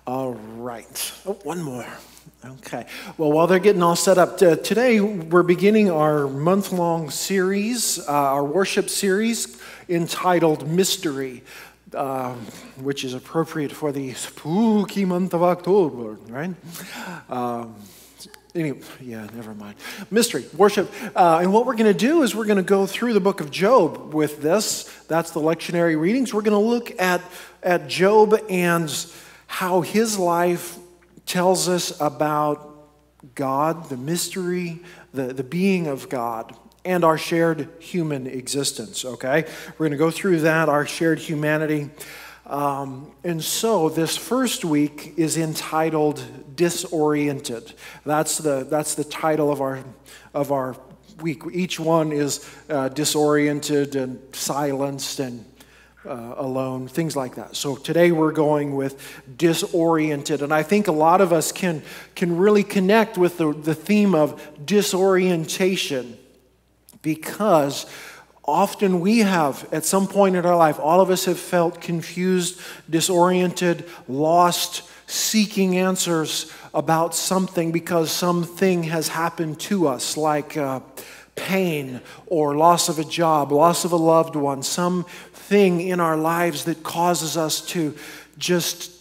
All right. Oh, one more. Okay. Well, while they're getting all set up, today we're beginning our month-long series, our worship series entitled Mystery, which is appropriate for the spooky month of October, right? Anyway, yeah, never mind. Mystery, worship. And what we're going to do is we're going to go through the book of Job with this. That's the lectionary readings. We're going to look at Job and how his life tells us about God, the mystery, the being of God, and our shared human existence, okay? We're going to go through that, our shared humanity. And so this first week is entitled Disoriented. That's the title of our week. Each one is disoriented and silenced and alone, things like that. So today we're going with disoriented, and I think a lot of us can really connect with the theme of disorientation, because often we have, at some point in our life, all of us have felt confused, disoriented, lost, seeking answers about something because something has happened to us, like pain or loss of a job, loss of a loved one, something in our lives that causes us to just,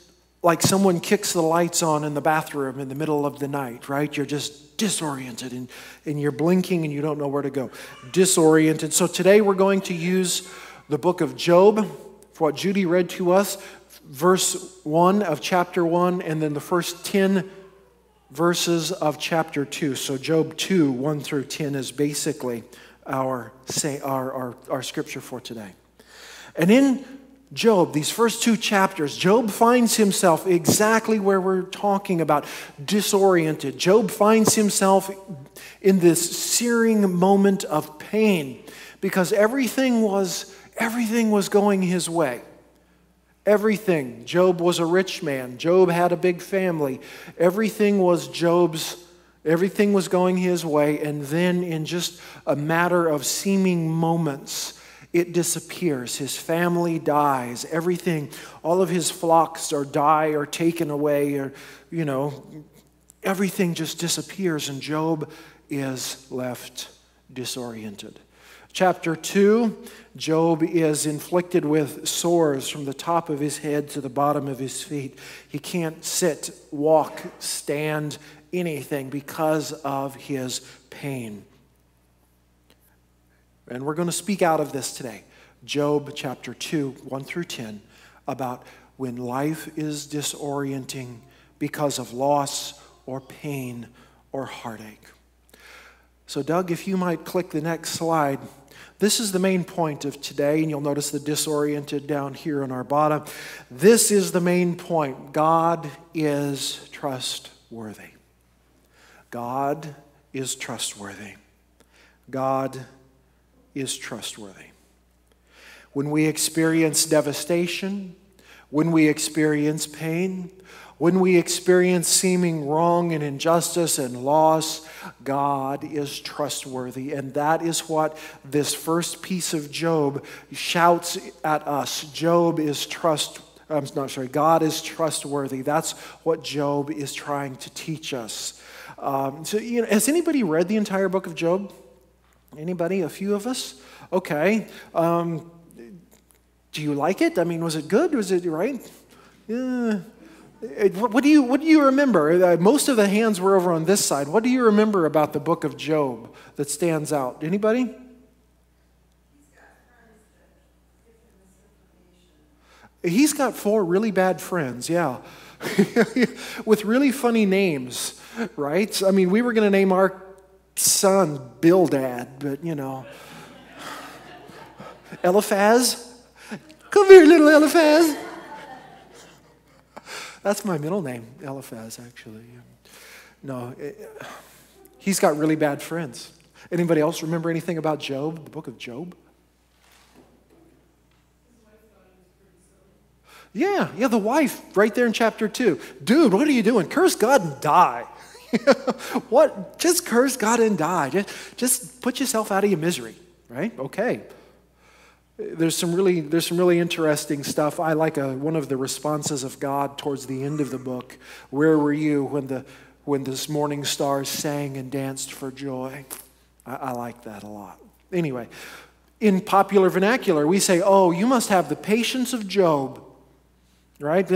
like someone kicks the lights on in the bathroom in the middle of the night, right? You're just disoriented and you're blinking and you don't know where to go. Disoriented. So today we're going to use the book of Job for what Judy read to us, verse 1 of chapter 1, and then the first 10 verses of chapter 2. So Job 2, 1 through 10 is basically our scripture for today. And in Job, these first two chapters, Job finds himself exactly where we're talking about, disoriented. Job finds himself in this searing moment of pain because everything was going his way. Everything. Job was a rich man. Job had a big family. Everything was going his way, and then in just a matter of seeming moments, it disappears. His family dies. Everything, all of his flocks die or taken away, or, everything just disappears, and Job is left disoriented. Chapter 2, Job is inflicted with sores from the top of his head to the bottom of his feet. He can't sit, walk, stand, anything because of his pain. And we're going to speak out of this today. Job chapter 2, 1 through 10, about when life is disorienting because of loss or pain or heartache. So Doug, if you might click the next slide. This is the main point of today, and you'll notice the disoriented down here on our bottom. This is the main point. God is trustworthy. God is trustworthy. God is trustworthy. When we experience devastation, when we experience pain, when we experience seeming wrong and injustice and loss, God is trustworthy. And that is what this first piece of Job shouts at us. God is trustworthy. That's what Job is trying to teach us. Has anybody read the entire book of Job? Anybody? A few of us? Okay. Do you like it? I mean, was it good? Was it right? Yeah. What do you remember? Most of the hands were over on this side. What do you remember about the book of Job that stands out? Anybody? He's got 4 really bad friends, yeah. With really funny names, right? I mean, we were going to name our son Bildad, but Eliphaz? Come here, little Eliphaz. That's my middle name, Eliphaz, actually. No, he's got really bad friends. Anybody else remember anything about Job, the book of Job? Yeah, the wife, right there in chapter 2. Dude, what are you doing? Curse God and die. What? Just curse God and die. Just put yourself out of your misery, right? Okay. There's some really interesting stuff. I like one of the responses of God towards the end of the book. Where were you when this morning stars sang and danced for joy? I like that a lot. Anyway, in popular vernacular, we say, "Oh, you must have the patience of Job." Right?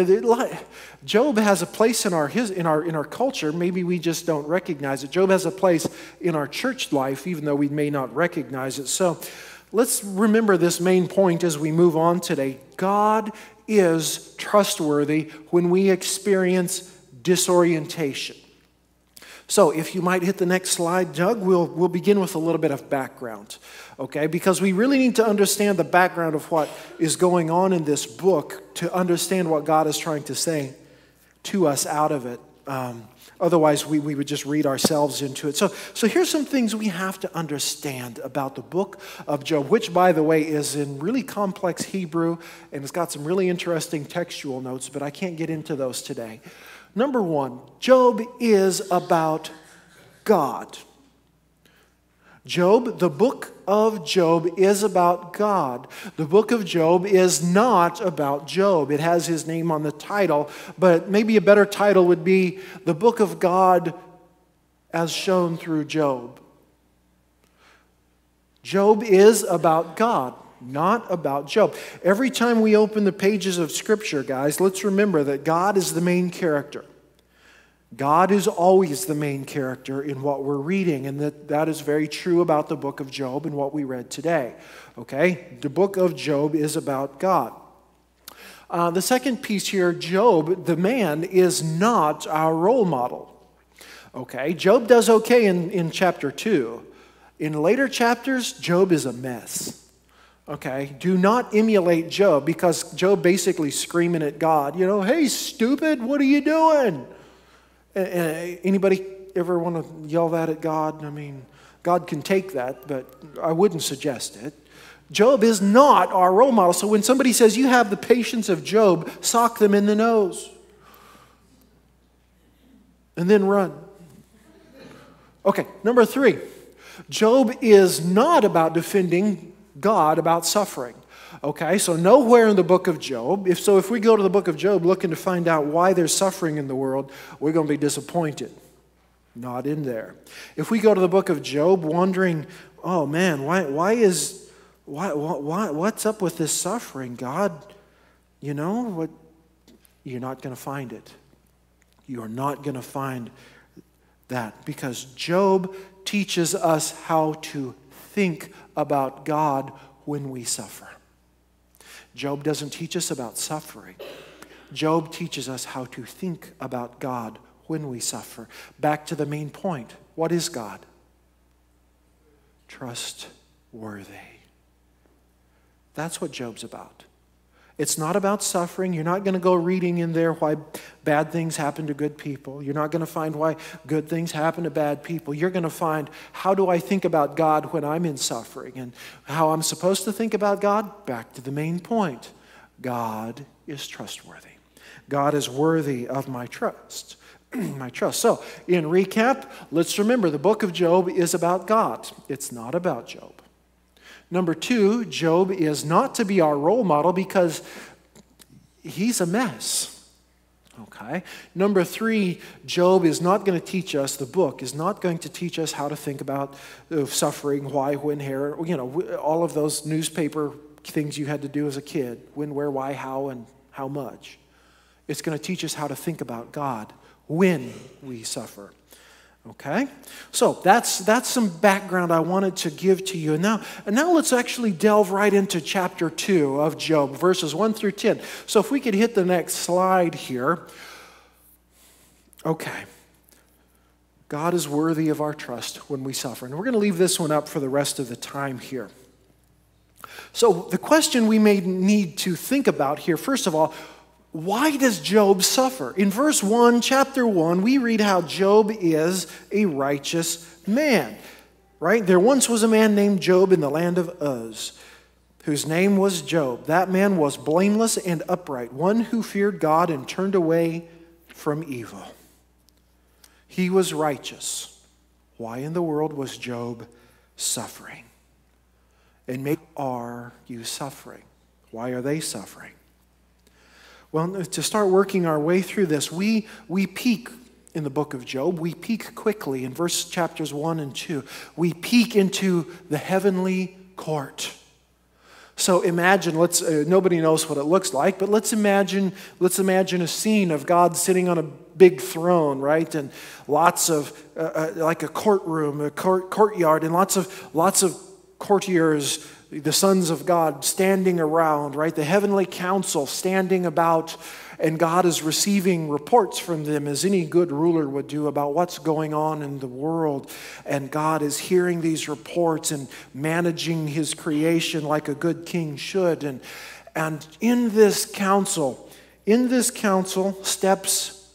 Job has a place in our culture. Maybe we just don't recognize it. Job has a place in our church life, even though we may not recognize it. So let's remember this main point as we move on today. God is trustworthy when we experience disorientation. So if you might hit the next slide, Doug, we'll begin with a little bit of background, okay? Because we really need to understand the background of what is going on in this book to understand what God is trying to say to us out of it. Otherwise, we would just read ourselves into it. So here's some things we have to understand about the book of Job, which, by the way, is in really complex Hebrew, and it's got some really interesting textual notes, but I can't get into those today. Number one, Job is about God. The book of Job is about God. The book of Job is not about Job. It has his name on the title, but maybe a better title would be The Book of God as Shown Through Job. Job is about God, not about Job. Every time we open the pages of Scripture, guys, let's remember that God is the main character. God is always the main character in what we're reading, and that is very true about the book of Job and what we read today. Okay? The book of Job is about God. The second piece here, Job, the man, is not our role model. Okay? Job does okay in chapter 2. In later chapters, Job is a mess. Okay? Do not emulate Job, because Job basically screaming at God, "Hey, stupid, what are you doing?" Anybody ever want to yell that at God? I mean, God can take that, but I wouldn't suggest it. Job is not our role model. So when somebody says, "You have the patience of Job," sock them in the nose. And then run. Okay, number 3. Job is not about defending God about suffering. Okay, so nowhere in the book of Job, if we go to the book of Job looking to find out why there's suffering in the world, we're going to be disappointed. Not in there. If we go to the book of Job wondering, "Oh man, what's up with this suffering, God?" You're not going to find it. You're not going to find that, because Job teaches us how to think about God when we suffer. Job doesn't teach us about suffering. Job teaches us how to think about God when we suffer. Back to the main point. What is God? Trustworthy. That's what Job's about. It's not about suffering. You're not going to go reading in there why bad things happen to good people. You're not going to find why good things happen to bad people. You're going to find, how do I think about God when I'm in suffering? And how I'm supposed to think about God? Back to the main point. God is trustworthy. God is worthy of my trust. My trust. So, in recap, let's remember the book of Job is about God. It's not about Job. Number 2, Job is not to be our role model because he's a mess. Okay. Number 3, Job is not going to teach us, the book is not going to teach us how to think about suffering, why, when, where, all of those newspaper things you had to do as a kid, when, where, why, how, and how much. It's going to teach us how to think about God when we suffer. Okay? So that's some background I wanted to give to you. And now let's actually delve right into chapter 2 of Job, verses 1 through 10. So if we could hit the next slide here. Okay. God is worthy of our trust when we suffer. And we're going to leave this one up for the rest of the time here. So the question we may need to think about here, first of all, why does Job suffer? In verse 1, chapter 1, we read how Job is a righteous man, right? There once was a man named Job in the land of Uz, whose name was Job. That man was blameless and upright, one who feared God and turned away from evil. He was righteous. Why in the world was Job suffering? And maybe are you suffering? Why are they suffering? Well, to start working our way through this, we peek in the book of Job. We peek quickly in chapters 1 and 2. We peek into the heavenly court. So imagine, nobody knows what it looks like, but let's imagine a scene of God sitting on a big throne, right? And lots of, like a courtroom, a courtyard, and lots of courtiers, the sons of God standing around, right? The heavenly council standing about, and God is receiving reports from them as any good ruler would do about what's going on in the world. And God is hearing these reports and managing his creation like a good king should. And in this council steps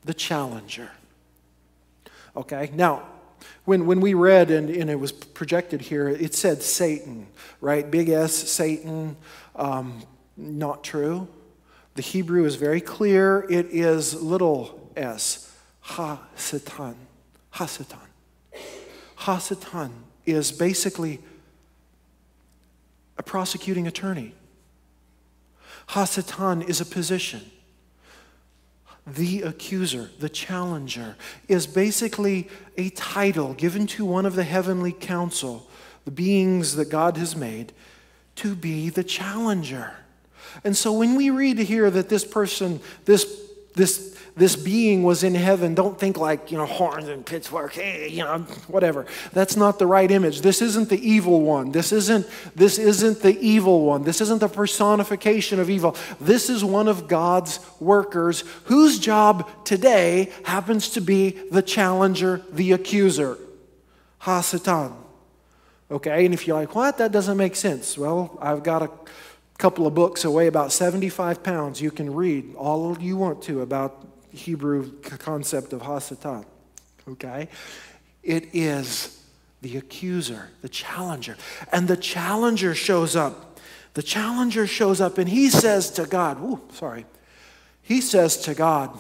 the challenger. Okay, now, when we read, and it was projected here, it said Satan, right? Big S, Satan. Not true. The Hebrew is very clear. It is little s, ha-satan. Ha-satan. Ha-satan is basically a prosecuting attorney. Ha-satan is a position. The accuser, the challenger, is basically a title given to one of the heavenly council, the beings that God has made, to be the challenger. And so when we read here that this person, this being was in heaven, don't think like, horns and pitchfork, hey, whatever. That's not the right image. This isn't the evil one. This isn't the evil one. This isn't the personification of evil. This is one of God's workers whose job today happens to be the challenger, the accuser. Ha-satan. Okay, and if you're like, what? That doesn't make sense. Well, I've got a couple of books that weigh about 75 pounds. You can read all you want to about Hebrew concept of ha-satan. Okay? It is the accuser, the challenger. And the challenger shows up. The challenger shows up and he says to God, he says to God,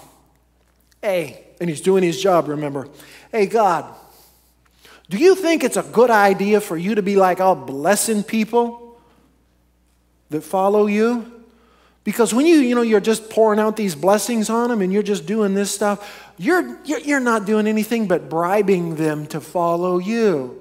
hey, and he's doing his job, remember. Hey, God, do you think it's a good idea for you to be like all blessing people that follow you? Because when you're just pouring out these blessings on them and you're just doing this stuff, you're not doing anything but bribing them to follow you.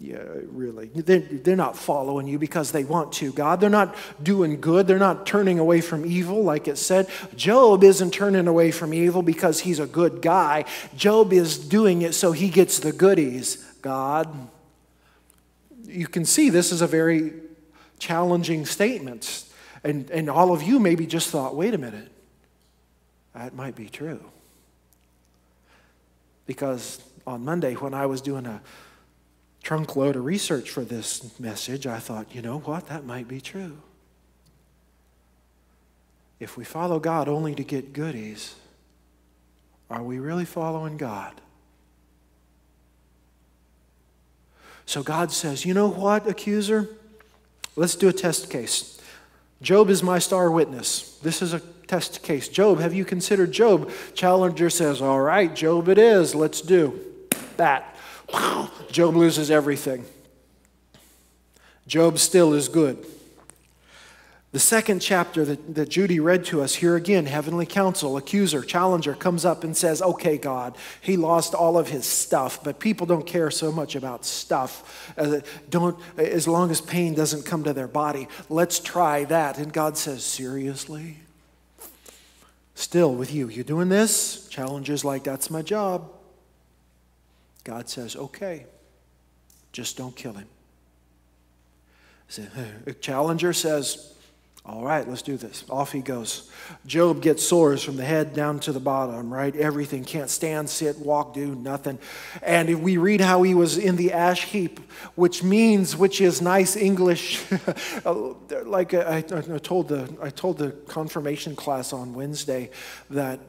Yeah, really. They're not following you because they want to, God. They're not doing good. They're not turning away from evil, like it said. Job isn't turning away from evil because he's a good guy. Job is doing it so he gets the goodies, God. You can see this is a very challenging statement. And all of you maybe just thought, wait a minute, that might be true. Because on Monday when I was doing a trunk load of research for this message, I thought, you know what, that might be true. If we follow God only to get goodies, are we really following God? So God says, you know what, accuser? Let's do a test case. Job is my star witness. This is a test case. Job, have you considered Job? Challenger says, all right, Job it is. Let's do that. Job loses everything. Job still is good. The second chapter that Judy read to us, here again, heavenly council, accuser, challenger comes up and says, okay, God, he lost all of his stuff, but people don't care so much about stuff. As long as pain doesn't come to their body, let's try that. And God says, seriously? Still with you. You doing this? Challenger's like, that's my job. God says, okay, just don't kill him. Challenger says, all right, let's do this. Off he goes. Job gets sores from the head down to the bottom, right? Everything. Can't stand, sit, walk, do nothing. And if we read how he was in the ash heap, which is nice English. Like I told the confirmation class on Wednesday that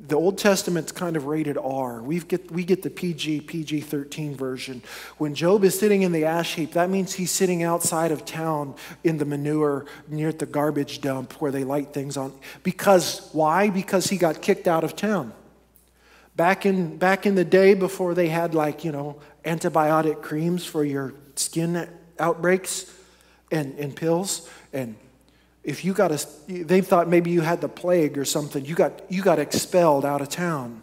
the Old Testament's kind of rated R. We get the PG-13 version. When Job is sitting in the ash heap, that means he's sitting outside of town in the manure near the garbage dump where they light things on. Because, why? Because he got kicked out of town. Back in the day before they had antibiotic creams for your skin outbreaks and pills, and if you they thought maybe you had the plague or something, you got expelled out of town.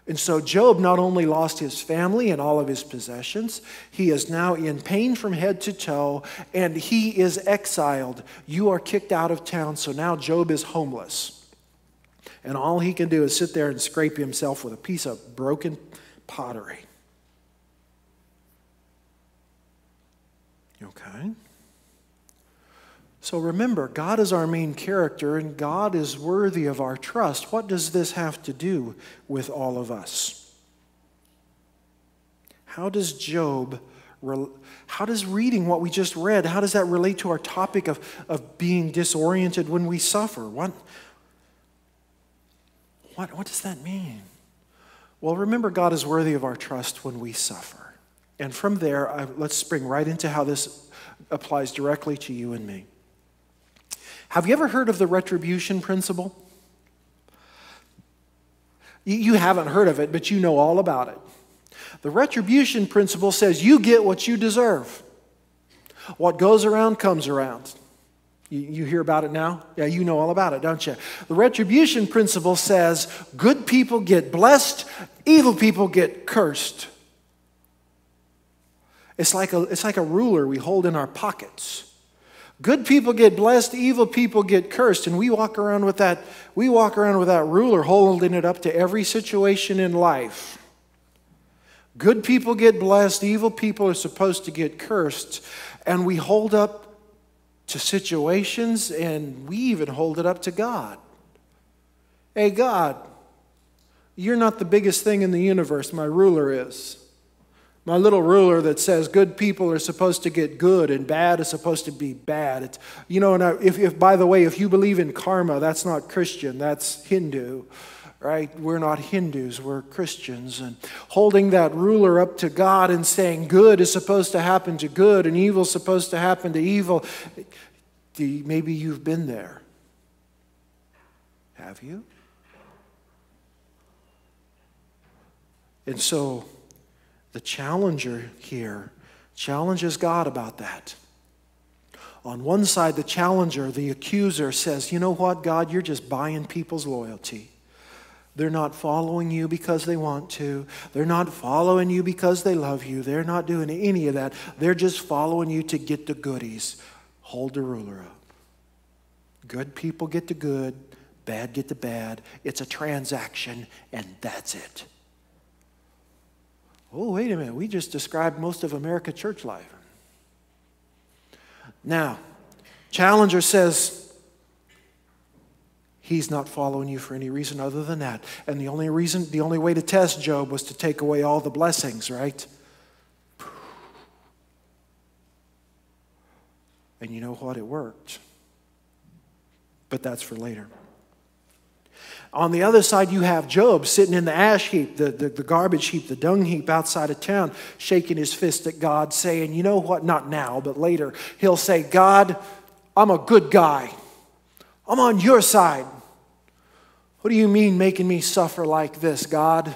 And so Job not only lost his family and all of his possessions, he is now in pain from head to toe, and he is exiled. You are kicked out of town, so now Job is homeless. And all he can do is sit there and scrape himself with a piece of broken pottery. Okay? So remember, God is our main character, and God is worthy of our trust. What does this have to do with all of us? How does reading what we just read, how does that relate to our topic of being disoriented when we suffer? What does that mean? Well, remember, God is worthy of our trust when we suffer. And from there, let's spring right into how this applies directly to you and me. Have you ever heard of the retribution principle? You haven't heard of it, but you know all about it. The retribution principle says you get what you deserve. What goes around comes around. You hear about it now? Yeah, you know all about it, don't you? The retribution principle says good people get blessed, evil people get cursed. It's like a ruler we hold in our pockets. Good people get blessed, evil people get cursed, and we walk around with that ruler holding it up to every situation in life. Good people get blessed, evil people are supposed to get cursed, and we hold up to situations, and we even hold it up to God. Hey, God, you're not the biggest thing in the universe, my ruler is. My little ruler that says good people are supposed to get good and bad is supposed to be bad. It's, and if by the way, if you believe in karma, that's not Christian, that's Hindu, right? We're not Hindus, we're Christians. And holding that ruler up to God and saying good is supposed to happen to good and evil is supposed to happen to evil. Maybe you've been there. Have you? And so the challenger here challenges God about that. On one side, the challenger, the accuser, says, you know what, God, you're just buying people's loyalty. They're not following you because they want to. They're not following you because they love you. They're not doing any of that. They're just following you to get the goodies. Hold the ruler up. Good people get the good, bad get the bad. It's a transaction, and that's it. Oh, wait a minute. We just described most of America church life. Now, challenger says he's not following you for any reason other than that. And the only way to test Job was to take away all the blessings, right? And you know what? It worked. But that's for later. On the other side, you have Job sitting in the ash heap, the garbage heap, the dung heap outside of town, shaking his fist at God, saying, you know what, not now, but later, he'll say, God, I'm a good guy. I'm on your side. What do you mean making me suffer like this, God?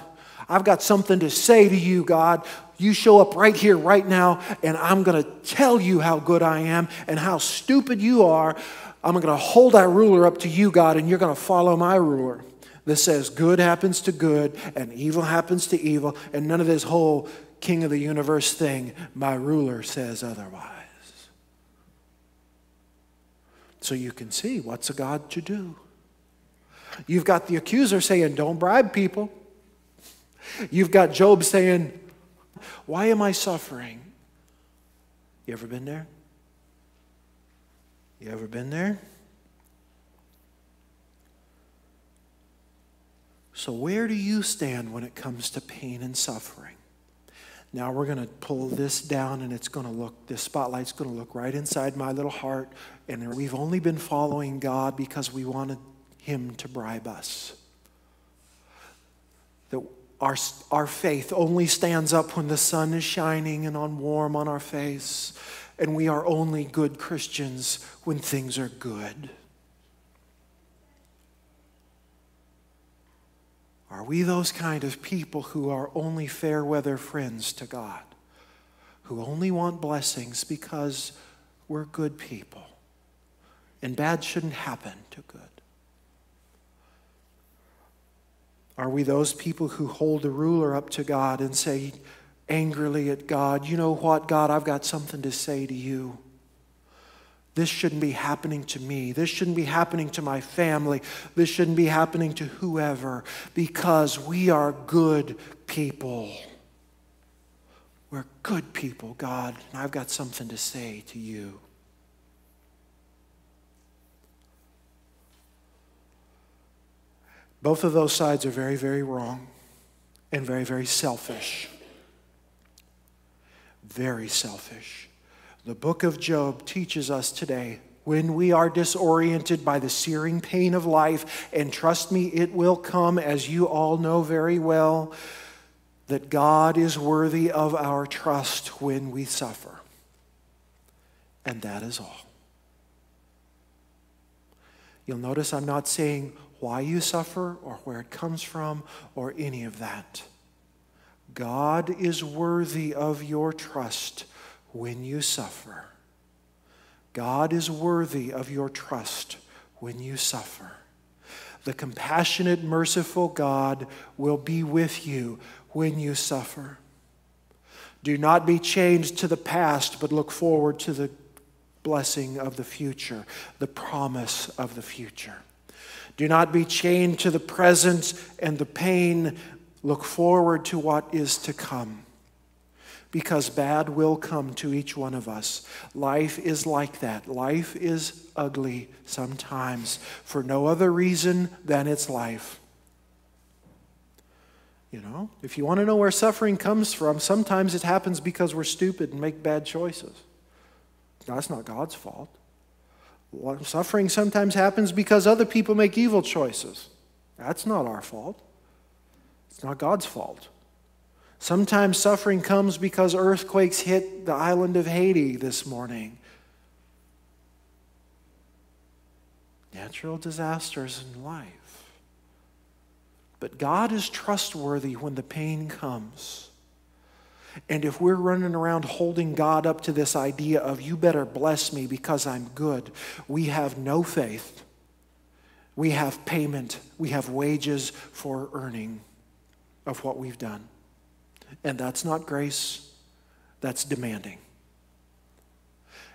I've got something to say to you, God. You show up right here, right now, and I'm going to tell you how good I am and how stupid you are. I'm going to hold that ruler up to you, God, and you're going to follow my ruler that says good happens to good and evil happens to evil, and none of this whole king of the universe thing. My ruler says otherwise. So you can see what's a God to do. You've got the accuser saying, don't bribe people. You've got Job saying, why am I suffering? You ever been there? You ever been there? So where do you stand when it comes to pain and suffering? Now we're going to pull this down, and this spotlight's going to look right inside my little heart, and we've only been following God because we wanted him to bribe us. That our faith only stands up when the sun is shining and warm on our face. And we are only good Christians when things are good. Are we those kind of people who are only fair weather friends to God, who only want blessings because we're good people and bad shouldn't happen to good? Are we those people who hold the ruler up to God and say angrily at God, you know what, God, I've got something to say to you. This shouldn't be happening to me. This shouldn't be happening to my family. This shouldn't be happening to whoever, because we are good people. We're good people, God, and I've got something to say to you. Both of those sides are very, very wrong and very, very selfish. Very selfish. The book of Job teaches us today, when we are disoriented by the searing pain of life, and trust me, it will come, as you all know very well, that God is worthy of our trust when we suffer. And that is all. You'll notice I'm not saying why you suffer or where it comes from or any of that. God is worthy of your trust when you suffer. God is worthy of your trust when you suffer. The compassionate, merciful God will be with you when you suffer. Do not be chained to the past, but look forward to the blessing of the future, the promise of the future. Do not be chained to the present and the pain. Look forward to what is to come. Because bad will come to each one of us. Life is like that. Life is ugly sometimes for no other reason than it's life. You know, if you want to know where suffering comes from, sometimes it happens because we're stupid and make bad choices. That's not God's fault. Suffering sometimes happens because other people make evil choices. That's not our fault. It's not God's fault. Sometimes suffering comes because earthquakes hit the island of Haiti this morning. Natural disasters in life. But God is trustworthy when the pain comes. And if we're running around holding God up to this idea of, you better bless me because I'm good, we have no faith. We have payment. We have wages for earning of what we've done. And that's not grace, that's demanding.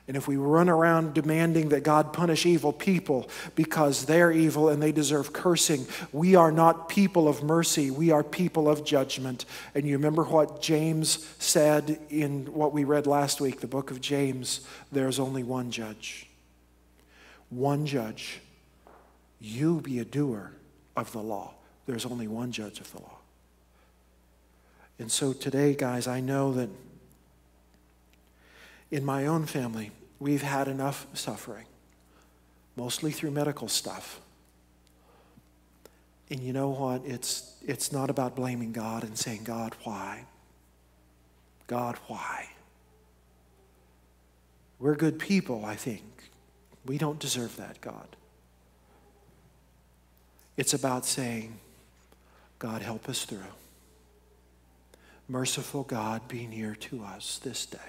And if we run around demanding that God punish evil people because they're evil and they deserve cursing, we are not people of mercy, we are people of judgment. And you remember what James said in what we read last week, the book of James, there's only one judge. One judge. You be a doer of the law. There's only one judge of the law. And so today, guys, I know that in my own family, we've had enough suffering, mostly through medical stuff. And you know what? It's not about blaming God and saying, God, why? God, why? We're good people, I think. We don't deserve that, God. It's about saying, God, help us through. Merciful God, be near to us this day.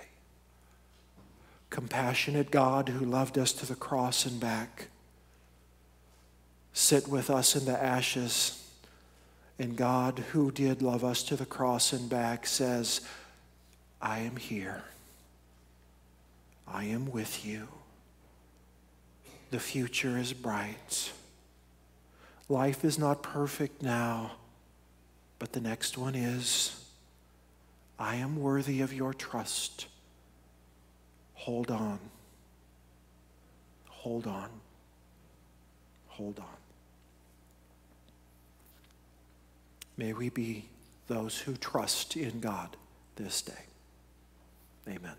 Compassionate God who loved us to the cross and back, sit with us in the ashes. And God who did love us to the cross and back says, I am here. I am with you. The future is bright. Life is not perfect now, but the next one is. I am worthy of your trust. Hold on. Hold on. Hold on. May we be those who trust in God this day. Amen.